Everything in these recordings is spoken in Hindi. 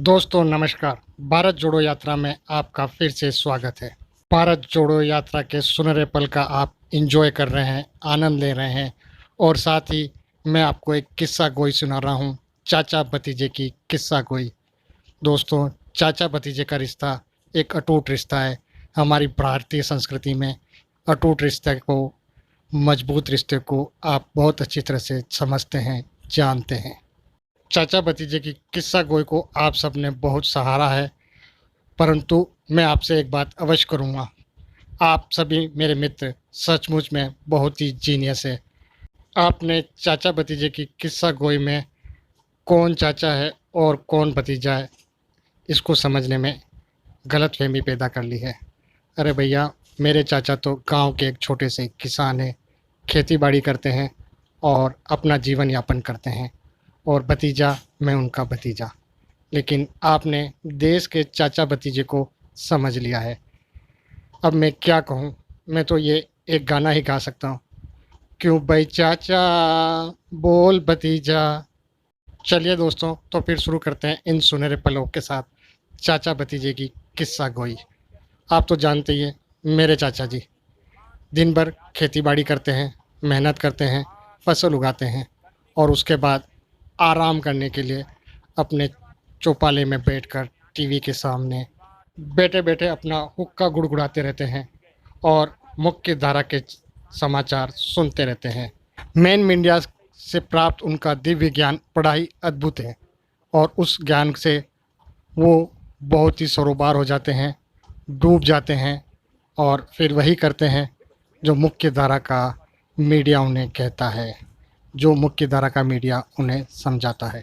दोस्तों नमस्कार। भारत जोड़ो यात्रा में आपका फिर से स्वागत है। भारत जोड़ो यात्रा के सुनहरे पल का आप एंजॉय कर रहे हैं, आनंद ले रहे हैं और साथ ही मैं आपको एक किस्सा गोई सुना रहा हूँ, चाचा भतीजे की किस्सा गोई। दोस्तों, चाचा भतीजे का रिश्ता एक अटूट रिश्ता है। हमारी भारतीय संस्कृति में अटूट रिश्ते को, मजबूत रिश्ते को आप बहुत अच्छी तरह से समझते हैं, जानते हैं। चाचा भतीजे की किस्सा गोई को आप सबने बहुत सराहा है, परंतु मैं आपसे एक बात अवश्य करूँगा। आप सभी मेरे मित्र सचमुच में बहुत ही जीनियस है। आपने चाचा भतीजे की किस्सा गोई में कौन चाचा है और कौन भतीजा है, इसको समझने में गलतफहमी पैदा कर ली है। अरे भैया, मेरे चाचा तो गांव के एक छोटे से किसान हैं, खेती बाड़ी करते हैं और अपना जीवन यापन करते हैं, और भतीजा मैं उनका भतीजा। लेकिन आपने देश के चाचा भतीजे को समझ लिया है। अब मैं क्या कहूँ, मैं तो ये एक गाना ही गा सकता हूँ, क्यों भाई चाचा बोल भतीजा। चलिए दोस्तों, तो फिर शुरू करते हैं इन सुनहरे पलों के साथ चाचा भतीजे की किस्सा गोई। आप तो जानते ही हैं, मेरे चाचा जी दिन भर खेती बाड़ी करते हैं, मेहनत करते हैं, फसल उगाते हैं और उसके बाद आराम करने के लिए अपने चौपाले में बैठकर टीवी के सामने बैठे बैठे अपना हुक्का गुड़गुड़ाते रहते हैं और मुख्य धारा के समाचार सुनते रहते हैं। मेन मीडिया से प्राप्त उनका दिव्य ज्ञान बड़ा ही अद्भुत है और उस ज्ञान से वो बहुत ही सरोबार हो जाते हैं, डूब जाते हैं और फिर वही करते हैं जो मुख्य धारा का मीडिया उन्हें कहता है, जो मुख्य धारा का मीडिया उन्हें समझाता है।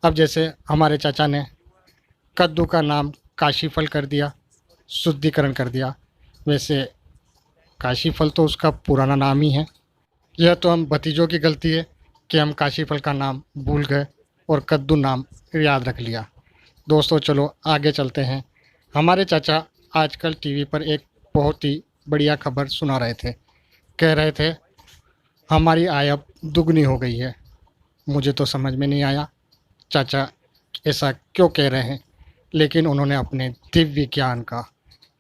अब जैसे हमारे चाचा ने कद्दू का नाम काशी फल कर दिया, शुद्धिकरण कर दिया। वैसे काशी फल तो उसका पुराना नाम ही है। यह तो हम भतीजों की गलती है कि हम काशी फल का नाम भूल गए और कद्दू नाम याद रख लिया। दोस्तों चलो आगे चलते हैं। हमारे चाचा आजकल टीवी पर एक बहुत ही बढ़िया खबर सुना रहे थे। कह रहे थे हमारी आय अब दुगनी हो गई है। मुझे तो समझ में नहीं आया चाचा ऐसा क्यों कह रहे हैं, लेकिन उन्होंने अपने दिव्य ज्ञान का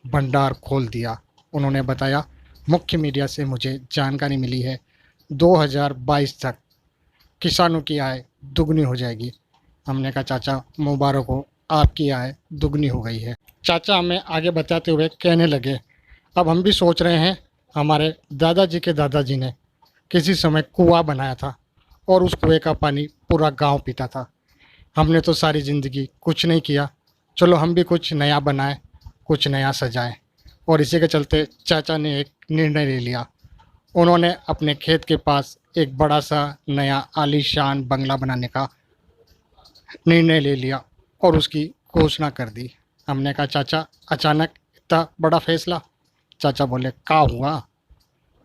भंडार खोल दिया। उन्होंने बताया मुख्य मीडिया से मुझे जानकारी मिली है 2022 तक किसानों की आय दुगनी हो जाएगी। हमने कहा चाचा मुबारक हो, आपकी आय दुगनी हो गई है। चाचा हमें आगे बताते हुए कहने लगे अब हम भी सोच रहे हैं, हमारे दादाजी के दादाजी ने किसी समय कुआं बनाया था और उस कुएं का पानी पूरा गांव पीता था। हमने तो सारी ज़िंदगी कुछ नहीं किया, चलो हम भी कुछ नया बनाएं, कुछ नया सजाएं। और इसी के चलते चाचा ने एक निर्णय ले लिया। उन्होंने अपने खेत के पास एक बड़ा सा नया आलीशान बंगला बनाने का निर्णय ले लिया और उसकी घोषणा कर दी। हमने कहा चाचा अचानक इतना बड़ा फैसला? चाचा बोले का हुआ?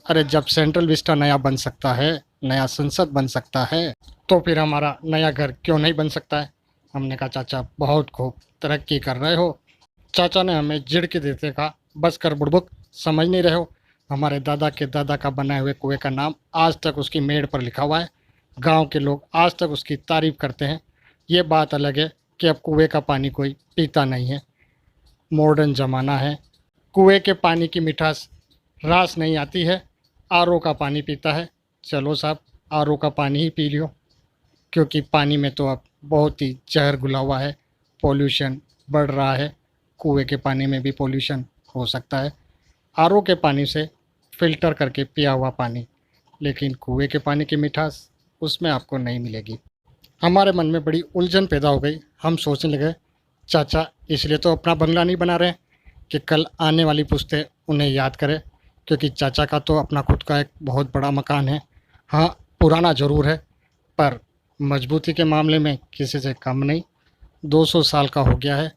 अरे जब सेंट्रल विस्टा नया बन सकता है, नया संसद बन सकता है, तो फिर हमारा नया घर क्यों नहीं बन सकता है। हमने कहा चाचा बहुत खूब तरक्की कर रहे हो। चाचा ने हमें झिड़की देते कहा बस कर बुड़बुक, समझ नहीं रहे हो। हमारे दादा के दादा का बनाए हुए कुएं का नाम आज तक उसकी मेड़ पर लिखा हुआ है। गांव के लोग आज तक उसकी तारीफ करते हैं। ये बात अलग है कि अब कुएं का पानी कोई पीता नहीं है। मॉडर्न ज़माना है, कुएं के पानी की मिठास रास नहीं आती है, आरओ का पानी पीता है। चलो साहब आरओ का पानी ही पी लियो, क्योंकि पानी में तो अब बहुत ही जहर घुला हुआ है, पॉल्यूशन बढ़ रहा है। कुएं के पानी में भी पॉल्यूशन हो सकता है। आरओ के पानी से फ़िल्टर करके पिया हुआ पानी, लेकिन कुएं के पानी की मिठास उसमें आपको नहीं मिलेगी। हमारे मन में बड़ी उलझन पैदा हो गई। हम सोचने लगे चाचा इसलिए तो अपना बंगला नहीं बना रहे कि कल आने वाली पुश्तें उन्हें याद करें, क्योंकि चाचा का तो अपना खुद का एक बहुत बड़ा मकान है। हाँ पुराना ज़रूर है, पर मजबूती के मामले में किसी से कम नहीं। 200 साल का हो गया है,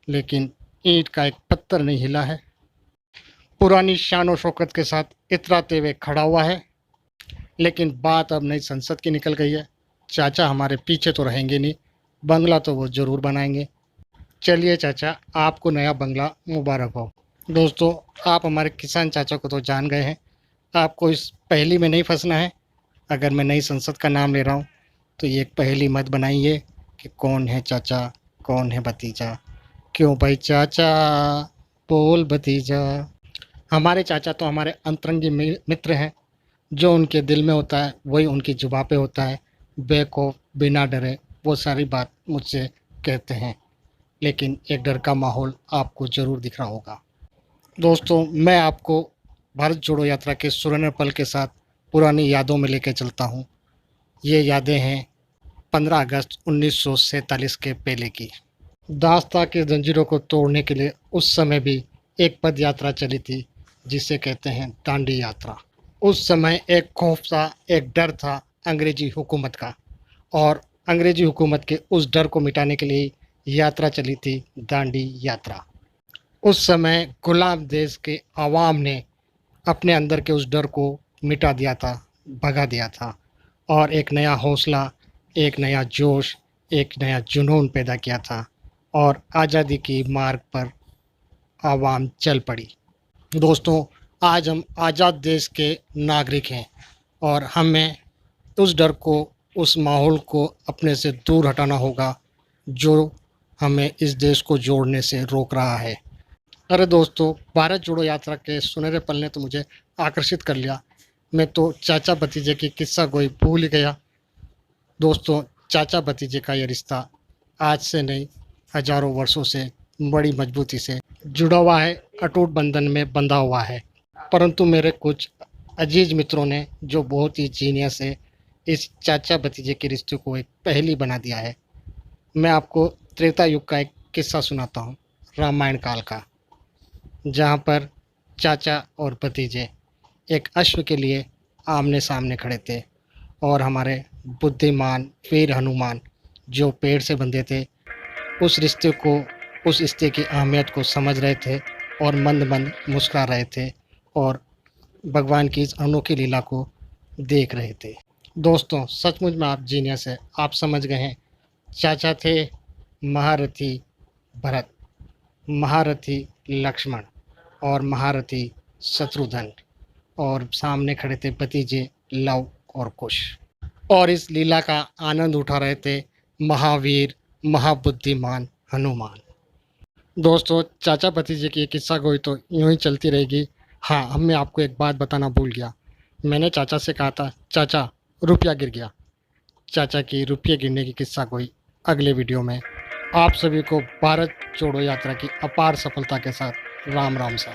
लेकिन ईंट का एक पत्थर नहीं हिला है। पुरानी शान और शौकत के साथ इतराते हुए खड़ा हुआ है। लेकिन बात अब नई संसद की निकल गई है। चाचा हमारे पीछे तो रहेंगे नहीं, बंगला तो वो ज़रूर बनाएंगे। चलिए चाचा आपको नया बंगला मुबारक हो। दोस्तों आप हमारे किसान चाचा को तो जान गए हैं, आपको इस पहेली में नहीं फंसना है। अगर मैं नई संसद का नाम ले रहा हूँ तो ये एक पहेली मत बनाइए कि कौन है चाचा, कौन है भतीजा, क्यों भाई चाचा, बोल भतीजा। हमारे चाचा तो हमारे अंतरंगी मित्र हैं। जो उनके दिल में होता है वही उनकी जुबां पे होता है। बेखौफ बिना डरे वो सारी बात मुझसे कहते हैं। लेकिन एक डर का माहौल आपको ज़रूर दिख रहा होगा। दोस्तों, मैं आपको भारत जोड़ो यात्रा के सुनहरे पल के साथ पुरानी यादों में लेके चलता हूँ। ये यादें हैं 15 अगस्त 1947 के पहले की। दास्ता की जंजीरों को तोड़ने के लिए उस समय भी एक पद यात्रा चली थी, जिसे कहते हैं दांडी यात्रा। उस समय एक खौफ था, एक डर था अंग्रेजी हुकूमत का, और अंग्रेजी हुकूमत के उस डर को मिटाने के लिए यात्रा चली थी दांडी यात्रा। उस समय गुलाम देश के आवाम ने अपने अंदर के उस डर को मिटा दिया था, भगा दिया था, और एक नया हौसला, एक नया जोश, एक नया जुनून पैदा किया था, और आज़ादी की मार्ग पर आवाम चल पड़ी। दोस्तों, आज हम आज़ाद देश के नागरिक हैं, और हमें उस डर को, उस माहौल को अपने से दूर हटाना होगा जो हमें इस देश को जोड़ने से रोक रहा है। अरे दोस्तों, भारत जोड़ो यात्रा के सुनहरे पल ने तो मुझे आकर्षित कर लिया। मैं तो चाचा भतीजे की किस्सा गोई भूल ही गया। दोस्तों, चाचा भतीजे का ये रिश्ता आज से नहीं, हजारों वर्षों से बड़ी मजबूती से जुड़ा हुआ है, अटूट बंधन में बंधा हुआ है। परंतु मेरे कुछ अजीज मित्रों ने, जो बहुत ही जीनियस है, इस चाचा भतीजे के रिश्ते को एक पहेली बना दिया है। मैं आपको त्रेता युग का एक किस्सा सुनाता हूँ, रामायण काल का, जहाँ पर चाचा और भतीजे एक अश्व के लिए आमने सामने खड़े थे, और हमारे बुद्धिमान वीर हनुमान, जो पेड़ से बंधे थे, उस रिश्ते को, उस रिश्ते की अहमियत को समझ रहे थे, और मंद मंद मुस्कुरा रहे थे, और भगवान की इस अनोखी लीला को देख रहे थे। दोस्तों, सचमुच में आप जीनियस है। आप समझ गए हैं। चाचा थे महारथी भरत, महारथी लक्ष्मण, और महारथी शत्रुघ्न, और सामने खड़े थे भतीजे लव और कुश, और इस लीला का आनंद उठा रहे थे महावीर महाबुद्धिमान हनुमान। दोस्तों, चाचा भतीजे की ये किस्सा गोई तो यूं ही चलती रहेगी। हाँ, मैं आपको एक बात बताना भूल गया। मैंने चाचा से कहा था, चाचा रुपया गिर गया। चाचा की रुपये गिरने की किस्सा गोई अगले वीडियो में। आप सभी को भारत जोड़ो यात्रा की अपार सफलता के साथ राम राम सा।